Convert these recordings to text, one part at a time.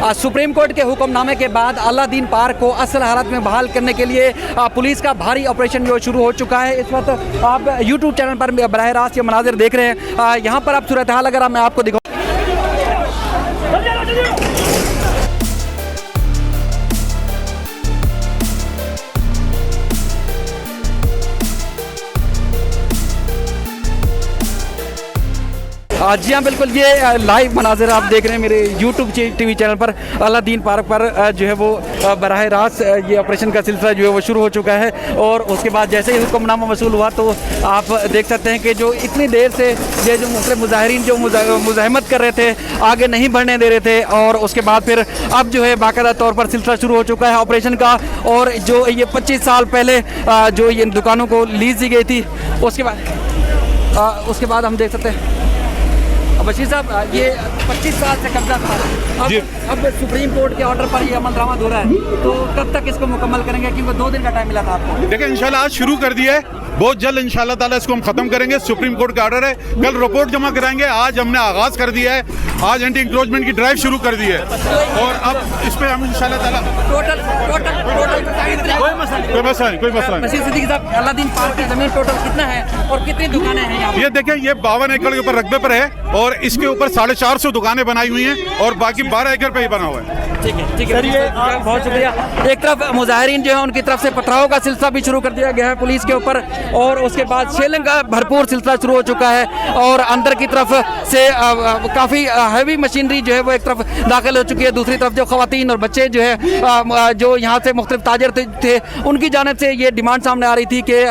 Supreme court के हुक्मनामे के बाद अलादीन पार्क को असल हालत में बहाल करने के लिए पुलिस का भारी ऑपरेशन जो शुरू हो चुका है। इस वक्त आप यूट्यूब चैनल पर बराह रास्त ये मनाजिर देख रहे हैं। यहाँ पर आप सूरत हाल अगर मैं आपको दिखाऊँ, जी हाँ बिल्कुल, ये लाइव मनाजिर आप देख रहे हैं मेरे यूट्यूब टीवी चैनल पर। अलादीन पार्क पर जो है वो बराह रास्त ये ऑपरेशन का सिलसिला जो है वो शुरू हो चुका है। और उसके बाद जैसे ही हुक्मनामा वसूल हुआ तो आप देख सकते हैं कि जो इतनी देर से ये जो मुख्तलिफ मुजाहिरीन जो मुज़ाहमत कर रहे थे, आगे नहीं बढ़ने दे रहे थे, और उसके बाद फिर अब जो है बाकायदा तौर पर सिलसिला शुरू हो चुका है ऑपरेशन का। और जो ये 25 साल पहले जो इन दुकानों को लीज दी गई थी, उसके बाद हम देख सकते हैं बशीर साहब ये 25 साल से कब्जा था, अब सुप्रीम कोर्ट के ऑर्डर पर ये अमल दरामद हो रहा है, तो कब तक इसको मुकम्मल करेंगे? क्योंकि 2 दिन का टाइम मिला था आपको। देखिए इंशाल्लाह आज शुरू कर दिया है, बहुत जल्द इंशाल्लाह ताला इसको हम खत्म करेंगे। सुप्रीम कोर्ट का ऑर्डर है, कल रिपोर्ट जमा कराएंगे। आज हमने आगाज कर दिया है, आज एंटी इंक्रोचमेंट की ड्राइव शुरू कर दी है, और अब इस पे हम इंशाल्लाह ताला टोटल कोई मसला नहीं। बशीर सिद्दीकी साहब, अलादीन पार्क की जमीन टोटल कितना है और कितनी दुकानें हैं यहाँ? ये देखें, ये 52 एकड़ के ऊपर रकबे पर है, और इसके ऊपर 450 दुकानें बनाई हुई हैं, और बाकी 12 एकड़ पे ही बना हुआ है। ठीक है सर, ये बहुत शुक्रिया। एक तरफ मुजाहिरीन जो है उनकी तरफ से पथराव का सिलसिला भी शुरू कर दिया गया है पुलिस के ऊपर, और उसके बाद शेलिंग का भरपूर सिलसिला शुरू हो चुका है, और अंदर की तरफ से काफ़ी हैवी मशीनरी जो है वो एक तरफ दाखिल हो चुकी है। दूसरी तरफ जो ख़वातीन और बच्चे जो है जो यहाँ से मुख्तलिफ ताजर थे उनकी जानिब से ये डिमांड सामने आ रही थी कि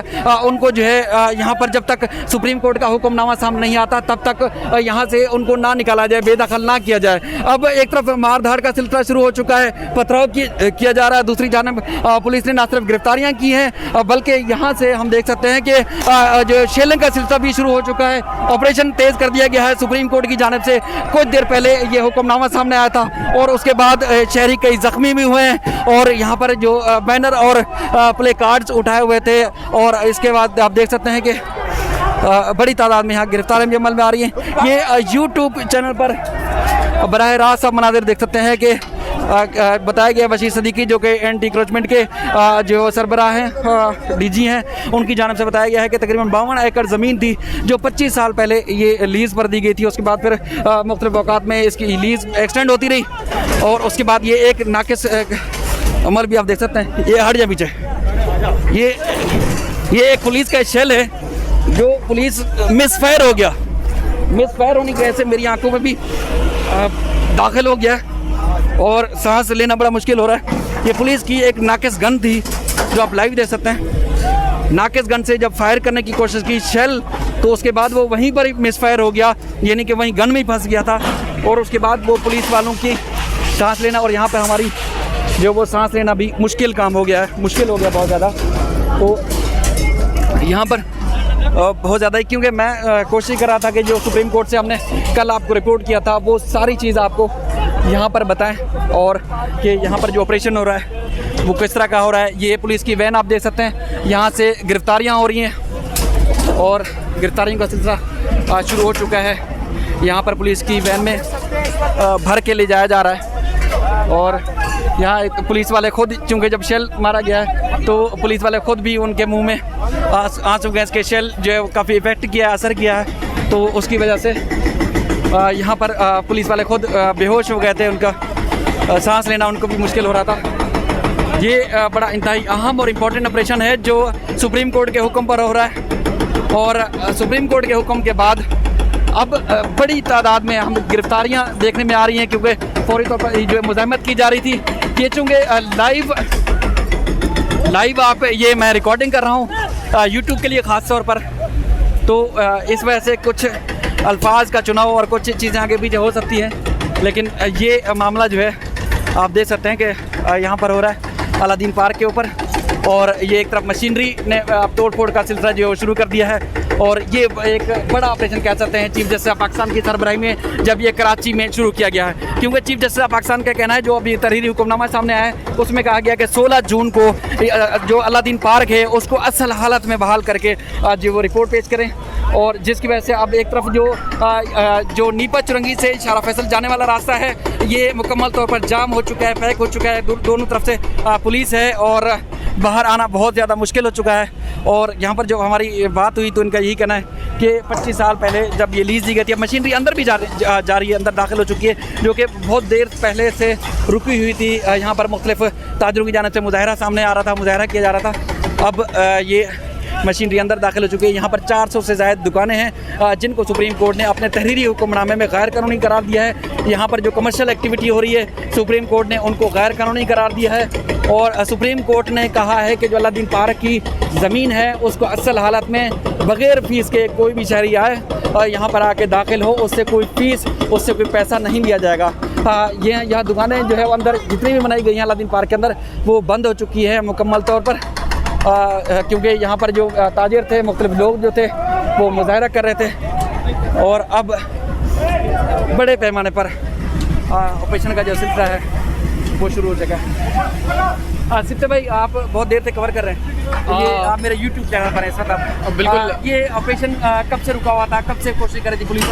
उनको जो है यहाँ पर जब तक सुप्रीम कोर्ट का हुक्मनामा सामने नहीं आता तब तक यहाँ से उनको ना निकाला जाए, बेदखल ना किया जाए। अब एक तरफ मार धाड़ का सिलसिला शुरू हो चुका है, पथराव किया जा रहा है। दूसरी जानिब पुलिस ने न सिर्फ गिरफ्तारियाँ की हैं बल्कि यहाँ से हम देख सकते हैं कि जो शेलिंग का सिलसिला भी शुरू हो चुका है। ऑपरेशन तेज़ कर दिया गया है सुप्रीम कोर्ट की जानिब से। कुछ देर पहले ये हुक्मनामा सामने आया था, और उसके बाद शहरी कई ज़ख्मी भी हुए हैं, और यहाँ पर जो बैनर और प्ले कार्ड्स उठाए हुए थे, और इसके बाद आप देख सकते हैं कि बड़ी तादाद में यहाँ गिरफ्तारियाँ भी अमल में आ रही हैं। ये यूट्यूब चैनल पर बराह रास्त आप मनाजिर देख सकते हैं कि बताया गया बशीर सिद्दीकी जो कि एंटी इंक्रोचमेंट के जो सरबराह हैं, डीजी हैं, उनकी जानिब से बताया गया है कि तकरीबन 52 एकड़ ज़मीन थी जो 25 साल पहले ये लीज़ पर दी गई थी। उसके बाद फिर मुख्तलिफ औकात में इसकी लीज़ एक्सटेंड होती रही, और उसके बाद ये एक नाकिस अमल भी आप देख सकते हैं। ये हट जाए पीछे, ये एक पुलिस का शेल है जो पुलिस मिसफायर हो गया। मिसफायर होने की वजह से मेरी आंखों में भी दाखिल हो गया, और सांस लेना बड़ा मुश्किल हो रहा है। ये पुलिस की एक नाकिस गन थी जो आप लाइव देख सकते हैं। नाकिस गन से जब फायर करने की कोशिश की शेल, तो उसके बाद वो वहीं पर ही मिसफायर हो गया, यानी कि वहीं गन में ही फंस गया था, और उसके बाद वो पुलिस वालों की सांस लेना, और यहाँ पर हमारी जो वो सांस लेना भी मुश्किल काम हो गया है, मुश्किल हो गया बहुत ज़्यादा। तो यहाँ पर बहुत ज़्यादा ही, क्योंकि मैं कोशिश कर रहा था कि जो सुप्रीम कोर्ट से हमने कल आपको रिपोर्ट किया था वो सारी चीज़ आपको यहाँ पर बताएं, और कि यहाँ पर जो ऑपरेशन हो रहा है वो किस तरह का हो रहा है। ये पुलिस की वैन आप देख सकते हैं, यहाँ से गिरफ्तारियाँ हो रही हैं, और गिरफ्तारियों का सिलसिला शुरू हो चुका है। यहाँ पर पुलिस की वैन में भर के ले जाया जा रहा है, और यहाँ पुलिस वाले खुद, चूँकि जब शेल मारा गया है तो पुलिस वाले खुद भी उनके मुंह में आंसू गैस के शेल जो है काफ़ी इफ़ेक्ट किया है, असर किया है, तो उसकी वजह से यहाँ पर पुलिस वाले खुद बेहोश हो गए थे। उनका सांस लेना उनको भी मुश्किल हो रहा था। ये बड़ा इंतहाई अहम और इम्पोर्टेंट ऑपरेशन है जो सुप्रीम कोर्ट के हुक्म पर हो रहा है, और सुप्रीम कोर्ट के हुक्म के बाद अब बड़ी तादाद में हम गिरफ्तारियाँ देखने में आ रही हैं, क्योंकि फौरी तौर पर जो मुज़ाहमत की जा रही थी। ये चूँकि लाइव आप ये मैं रिकॉर्डिंग कर रहा हूँ यूट्यूब के लिए ख़ास तौर पर, तो इस वजह से कुछ अल्फाज का चुनाव और कुछ चीज़ें आगे पीछे हो सकती हैं, लेकिन ये मामला जो है आप देख सकते हैं कि यहाँ पर हो रहा है अलादीन पार्क के ऊपर, और ये एक तरफ मशीनरी ने तोड़ फोड़ का सिलसिला जो शुरू कर दिया है, और ये एक बड़ा ऑपरेशन कह सकते हैं चीफ जस्टिस ऑफ पाकिस्तान की सरबराही में जब ये कराची में शुरू किया गया है। क्योंकि चीफ जस्टिस ऑफ पाकिस्तान का कहना है, जो अभी तहरीरी हुक्मनामा सामने आया है उसमें कहा गया कि 16 जून को जो अलादीन पार्क है उसको असल हालत में बहाल करके आज वो रिपोर्ट पेश करें, और जिसकी वजह से अब एक तरफ जो नीपा चुरंगी से शारा फैसल जाने वाला रास्ता है ये मुकम्मल तौर पर जाम हो चुका है, पैक हो चुका है। दोनों तरफ से पुलिस है और बाहर आना बहुत ज़्यादा मुश्किल हो चुका है। और यहाँ पर जो हमारी बात हुई तो इनका यही कहना है कि 25 साल पहले जब ये लीज़ दी गई थी, अब मशीनरी अंदर भी जा रही है, अंदर दाखिल हो चुकी है, जो कि बहुत देर पहले से रुकी हुई थी। यहाँ पर मुख्तलिफ ताजरों की जानिब से मुजाहरा सामने आ रहा था, मुजाहरा किया जा रहा था। अब ये मशीनरी अंदर दाखिल हो चुकी है। यहाँ पर 400 से ज़ायद दुकानें हैं जिनको सुप्रीम कोर्ट ने अपने तहरीरी हुक्मनामे में गैर कानूनी करार दिया है। यहाँ पर जो कमर्शियल एक्टिविटी हो रही है सुप्रीम कोर्ट ने उनको गैर कानूनी करार दिया है। और सुप्रीम कोर्ट ने कहा है कि जो अलादीन पार्क की ज़मीन है उसको असल हालत में बग़ैर फ़ीस के कोई भी शहरी आए और यहाँ पर आके दाखिल हो, उससे कोई फ़ीस, उससे कोई पैसा नहीं लिया जाएगा। ये यहाँ दुकानें जो है वो अंदर जितनी भी बनाई गई हैं अलादीन पार्क के अंदर वो बंद हो चुकी है मुकम्मल तौर पर, क्योंकि यहाँ पर जो ताजिर थे, मुख्तलिफ लोग जो थे वो मुजाहरा कर रहे थे। और अब बड़े पैमाने पर ऑपरेशन का जो सिलसिला है वो शुरू हो चुका है। सिप्ते भाई, आप बहुत देर से कवर कर रहे हैं, ये आप मेरे YouTube चैनल पर है इस वक्त। बिल्कुल। ये ऑपरेशन कब से रुका हुआ था, कब से कोशिश कर रही थी पुलिस?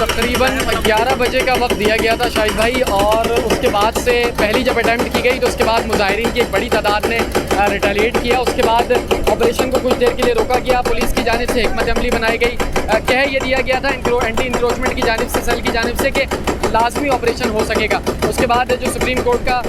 तकरीबन 11 बजे का वक्त दिया गया था शाहिद भाई, और उसके बाद से पहली जब अटैम्प्ट की गई तो उसके बाद मुजाहिरीन की एक बड़ी तादाद ने रिटेलिएट किया। उसके बाद ऑपरेशन को कुछ देर के लिए रोका गया, पुलिस की जानिब से हिकमत अमली बनाई गई। कह ये दिया गया था एंटी इंक्रोचमेंट की जानिब से, सेल की जानिब से, कि लाजमी ऑपरेशन हो सकेगा। उसके बाद जो सुप्रीम कोर्ट का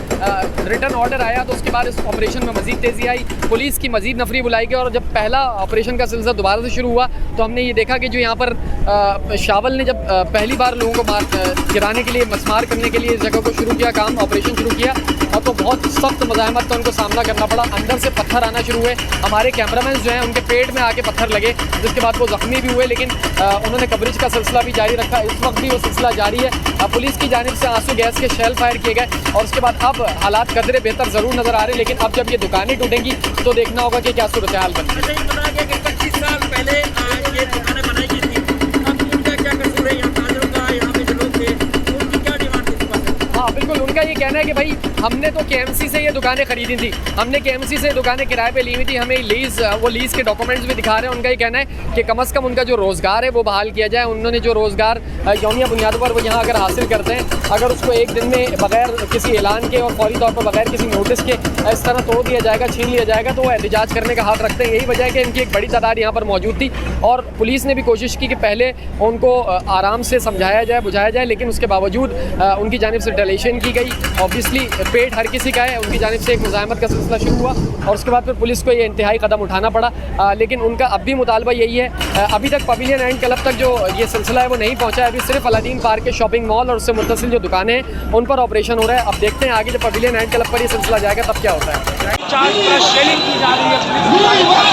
रिटर्न ऑर्डर आया तो उसके बाद इस ऑपरेशन में मज़ीद तेज़ी आई, पुलिस की मज़ीद नफरी बुलाई गई। और जब पहला ऑपरेशन का सिलसिला दोबारा से शुरू हुआ तो हमने ये देखा कि जो यहाँ पर शावल ने जब पहली बार लोगों को गिराने के लिए, मसमार करने के लिए इस जगह को शुरू किया, काम ऑपरेशन शुरू किया, और तो बहुत सख्त मज़ाहमत का उनको सामना करना पड़ा। अंदर से पत्थर आना शुरू हुए, हमारे कैमरामैन जो हैं उनके पेट में आके पत्थर लगे, जिसके बाद वो ज़ख्मी भी हुए, लेकिन उन्होंने कवरेज का सिलसिला भी जारी रखा। इस वक्त भी वो सिलसिला जारी है। पुलिस की जानिब से आंसू गैस के शेल फायर किए गए, और उसके बाद अब हालात कदरे बेहतर ज़रूर नज़र आ रहे हैं। लेकिन अब जब ये दुकानें टूटेंगी तो देखना होगा कि क्या सूरत हाल बनेगी। 25 साल पहले ये दुकानें बनाई गई थी, अब उनका क्या कसूर है? यहाँ ताजरों का, यहाँ पे जो लोग थे उनकी क्या डिमांड थी? हाँ बिल्कुल, उनका ये कहना है कि भाई हमने तो KMC से ये दुकानें खरीदी थी, हमने KMC से दुकानें किराए पे ली हुई थी, हमें वो लीज़ के डॉक्यूमेंट्स भी दिखा रहे हैं। उनका ये कहना है कि कम से कम उनका जो रोज़गार है वो बहाल किया जाए। उन्होंने जो रोज़गार यौमिया बुनियादों पर वो यहाँ अगर हासिल करते हैं, अगर उसको एक दिन में बगैर किसी ऐलान के और फौरी तौर पर बगैर किसी नोटिस के इस तरह तोड़ दिया जाएगा, छीन लिया जाएगा, तो वो एहतजाज करने का हक रखते हैं। यही वजह है कि इनकी एक बड़ी तादाद यहाँ पर मौजूद थी, और पुलिस ने भी कोशिश की कि पहले उनको आराम से समझाया जाए, बुझाया जाए, लेकिन उसके बावजूद उनकी जानिब से रिटेलिएशन की गई। ऑब्वियसली पेट हर किसी का है, उनकी जानिब से एक मुज़ाहमत का सिलसिला शुरू हुआ, और उसके बाद फिर पुलिस को ये इंतहाई कदम उठाना पड़ा। लेकिन उनका अब भी मुतालबा यही है, अभी तक पवेलियन एंड क्लब तक जो ये सिलसिला है वो नहीं पहुंचा है। अभी सिर्फ अलादीन पार्क के शॉपिंग मॉल और उससे मुत्तसिल जो दुकानें हैं उन पर ऑपरेशन हो रहा है। अब देखते हैं आगे जब पवेलियन एंड क्लब पर ये सिलसिला जाएगा तब क्या होता है। शेलिंग की जा रही है।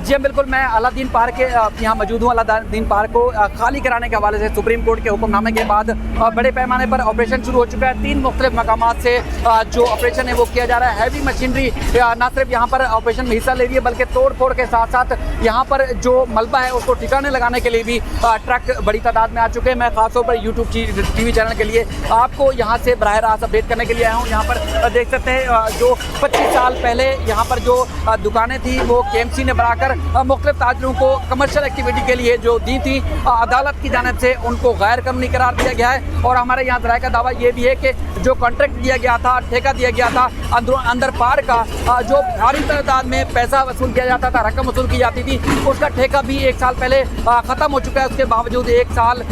जी बिल्कुल, मैं अलादीन पार्क के यहाँ मौजूद हूँ। अलादीन पार्क को खाली कराने के हवाले से सुप्रीम कोर्ट के हुक्मनामे के बाद बड़े पैमाने पर ऑपरेशन शुरू हो चुका है। 3 मुख्तलिफ मकामात से जो ऑपरेशन है वो किया जा रहा है। हैवी मशीनरी ना सिर्फ यहाँ पर ऑपरेशन में हिस्सा ले रही है, बल्कि तोड़ फोड़ के साथ साथ यहाँ पर जो मलबा है उसको ठिकाने लगाने के लिए भी ट्रक बड़ी तादाद में आ चुके हैं। मैं खासतौर पर यूट्यूब TV चैनल के लिए आपको यहाँ से बराह रास्त अपडेट करने के लिए आया हूँ। यहाँ पर देख सकते हैं जो 25 साल पहले यहाँ पर जो दुकानें थी वो KMC ने बनाकर मुख्तलिफ ताजरों को कमर्शियल एक्टिविटी के लिए जो दी थी, अदालत की जानिब से उनको गैर कानूनी करार दिया गया है। और हमारे यहाँ ज़राए का दावा ये भी है कि जो कॉन्ट्रैक्ट दिया गया था, ठेका दिया गया था अंदर पार्क का, जो भारी तादाद में पैसा वसूल किया जाता था, रकम वसूल की जाती थी, उसका ठेका भी 1 साल पहले ख़त्म हो चुका है। उसके बावजूद 1 साल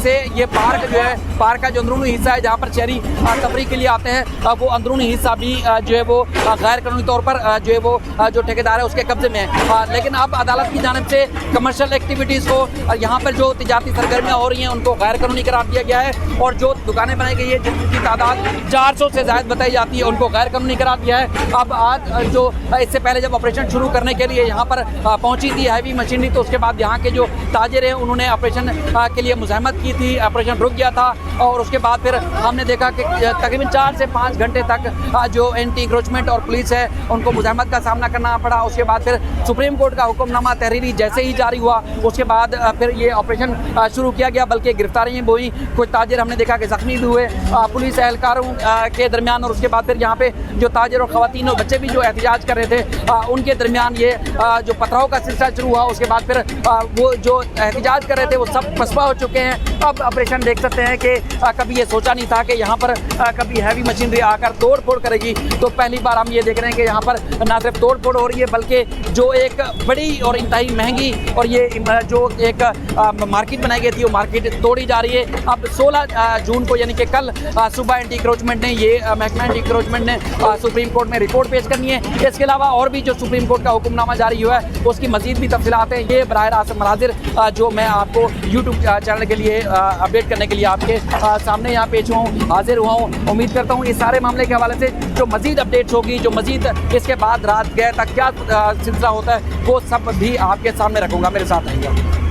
से ये पार्क जो है, पार्क का जो अंदरूनी हिस्सा है जहाँ पर शहरी तफरीह के लिए आते हैं, वो अंदरूनी हिस्सा भी जो है वो गैर कानूनी तौर पर जो है वो जो ठेकेदार है उसके कब्जे में है। लेकिन अब अदालत की जानिब से कमर्शियल एक्टिविटीज़ को, यहाँ पर जो तिजारती सरगर्मियाँ हो रही हैं उनको गैर कानूनी करार दिया गया है, और जो दुकानें बनाई गई है जिनकी तादाद 400 से ज़्यादा बताई जाती है उनको गैर कानूनी करार दिया है। अब आज जो इससे पहले जब ऑपरेशन शुरू करने के लिए यहाँ पर पहुँची थी हैवी मशीनरी, तो उसके बाद यहाँ के जो ताजिर हैं उन्होंने ऑपरेशन के लिए मुज़ाहमत की थी, ऑपरेशन रुक गया था, और उसके बाद फिर हमने देखा कि तकरीबन 4 से 5 घंटे तक जो एंटी इंक्रोचमेंट और पुलिस है उनको मुज़ाहमत का सामना करना पड़ा। उसके बाद फिर सुप्रीम सुप्रीम कोर्ट का हुक्मनामा तहरीरी जैसे ही जारी हुआ उसके बाद फिर ये ऑपरेशन शुरू किया गया, बल्कि गिरफ्तारियाँ भी हुई, कुछ ताजिर हमने देखा कि जख्मी भी हुए पुलिस एहलकारों के दरमियान, और उसके बाद फिर यहाँ पे जो ताजिर और ख़वातीन और बच्चे भी जो एहतजाज कर रहे थे उनके दरमियान ये जो पथराव का सिलसिला शुरू हुआ। उसके बाद फिर वो जो एहतजाज कर रहे थे वो सब पसपा हो चुके हैं। अब ऑपरेशन देख सकते हैं कि कभी ये सोचा नहीं था कि यहाँ पर कभी हैवी मशीनरी आकर तोड़ फोड़ करेगी, तो पहली बार हम ये देख रहे हैं कि यहाँ पर ना सिर्फ तोड़ फोड़ हो रही है बल्कि जो एक बड़ी और इंतहाई महंगी और ये जो एक मार्केट बनाई गई थी वो मार्केट तोड़ी जा रही है। अब 16 जून को यानी कि कल सुबह एंटी इंक्रोचमेंट ने महकमा एंटी इंक्रोचमेंट ने सुप्रीम कोर्ट में रिपोर्ट पेश करनी है। इसके अलावा और भी जो सुप्रीम कोर्ट का हुक्मनामा जारी हुआ है उसकी मजीद भी तफसीलात हैं। ये बराह रास्त मनाजिर जो मैं आपको यूट्यूब चैनल के लिए अपडेट करने के लिए आपके सामने यहाँ पेश हुआ हूँ, हाजिर हुआ हूँ। उम्मीद करता हूँ इस सारे मामले के हवाले से जो मजीद अपडेट्स होगी, जो मजीद इसके बाद रात गए तक क्या सिलसिला होता है वो सब भी आपके सामने रखूँगा। मेरे साथ आइएगा।